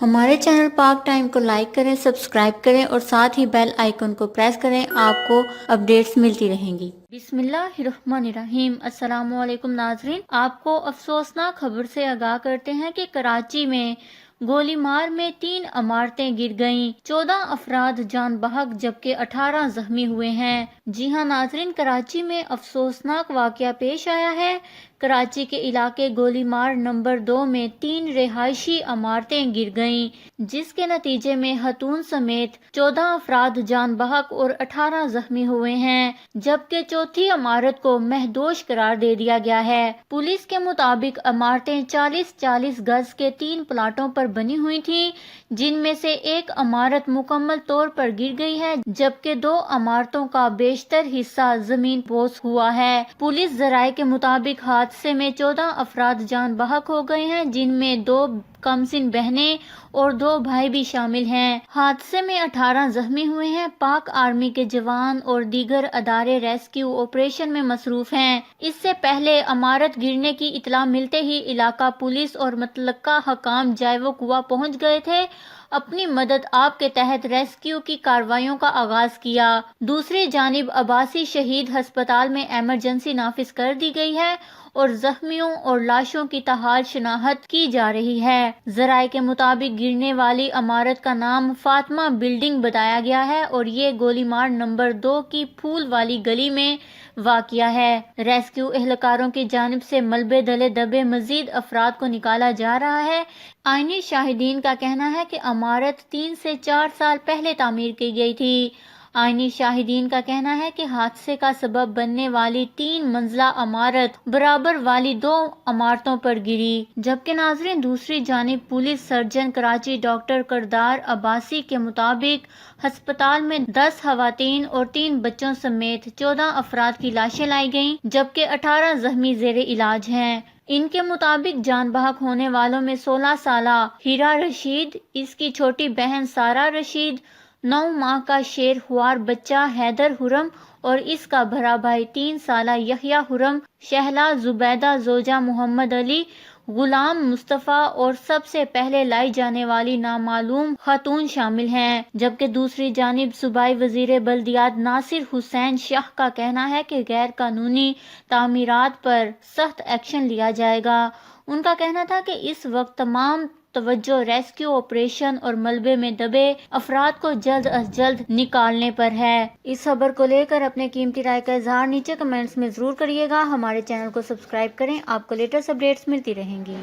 ہمارے چینل پاک ٹائم کو لائک کریں، سبسکرائب کریں اور ساتھ ہی بیل آئیکن کو پریس کریں، آپ کو اپڈیٹس ملتی رہیں گی۔ بسم اللہ الرحمن الرحیم۔ السلام علیکم ناظرین، آپ کو افسوسناک خبر سے آگاہ کرتے ہیں کہ کراچی میں گولی مار میں 3 عمارتیں گر گئیں، 14 افراد جان بحق جبکہ 18 زخمی ہوئے ہیں۔ جی ہاں ناظرین، کراچی میں افسوسناک واقعہ پیش آیا ہے۔ کراچی کے علاقے گولی مار نمبر 2 میں 3 رہائشی عمارتیں گر گئیں، جس کے نتیجے میں خاتون سمیت 14 افراد جان بحق اور 18 زخمی ہوئے ہیں، جبکہ چوتھی عمارت کو مہدوش قرار دے دیا گیا ہے۔ پولیس کے مطابق عمارتیں 40-40 گز کے 3 پلاٹوں پر بنی ہوئی تھیں، جن میں سے ایک عمارت مکمل طور پر گر گئی ہے جبکہ 2 عمارتوں کا بیشتر حصہ زمین بوس ہوا ہے۔ پولیس ذرائع کے مطابق حادثے میں 14 افراد جان بحق ہو گئے ہیں، جن میں 2 کمسن بہنیں اور 2 بھائی بھی شامل ہیں۔ حادثے میں 18 زخمی ہوئے ہیں۔ پاک آرمی کے جوان اور دیگر ادارے ریسکیو آپریشن میں مصروف ہیں۔ اس سے پہلے عمارت گرنے کی اطلاع ملتے ہی علاقہ پولیس اور متعلقہ حکام جائے وقوع پہنچ گئے تھے، اپنی مدد آپ کے تحت ریسکیو کی کارروائیوں کا آغاز کیا۔ دوسری جانب عباسی شہید ہسپتال میں ایمرجنسی نافذ کر دی گئی ہے اور زخمیوں اور لاشوں کی تحال شناخت کی جا رہی ہے۔ ذرائع کے مطابق گرنے والی عمارت کا نام فاطمہ بلڈنگ بتایا گیا ہے اور یہ گولی مار نمبر 2 کی پھول والی گلی میں واقع ہے۔ ریسکیو اہلکاروں کی جانب سے ملبے تلے دبے مزید افراد کو نکالا جا رہا ہے۔ عینی شاہدین کا کہنا ہے کہ عمارت 3 سے 4 سال پہلے تعمیر کی گئی تھی۔ عینی شاہدین کا کہنا ہے کہ حادثے کا سبب بننے والی 3 منزلہ عمارت برابر والی 2 عمارتوں پر گری، جبکہ ناظرین دوسری جانب پولیس سرجن کراچی ڈاکٹر کردار عباسی کے مطابق ہسپتال میں 10 خواتین اور 3 بچوں سمیت 14 افراد کی لاشیں لائی گئیں، جبکہ 18 زخمی زیر علاج ہیں۔ ان کے مطابق جان بحق ہونے والوں میں 16 سالہ ہیرا رشید، اس کی چھوٹی بہن سارہ رشید، 9 ماہ کا شیر خوار بچہ حیدر خرم اور اس کا بڑا بھائی 3 سالہ یحییٰ خرم، شہلا زبیدہ زوجہ محمد علی، غلام مصطفیٰ اور سب سے پہلے لائی جانے والی نامعلوم خاتون شامل ہیں، جبکہ دوسری جانب صوبائی وزیر بلدیات ناصر حسین شاہ کا کہنا ہے کہ غیر قانونی تعمیرات پر سخت ایکشن لیا جائے گا۔ ان کا کہنا تھا کہ اس وقت تمام توجہ ریسکیو آپریشن اور ملبے میں دبے افراد کو جلد از جلد نکالنے پر ہے۔ اس خبر کو لے کر اپنے قیمتی رائے کا اظہار نیچے کمنٹس میں ضرور کریے گا۔ ہمارے چینل کو سبسکرائب کریں، آپ کو لیٹسٹ اپڈیٹس ملتی رہیں گی۔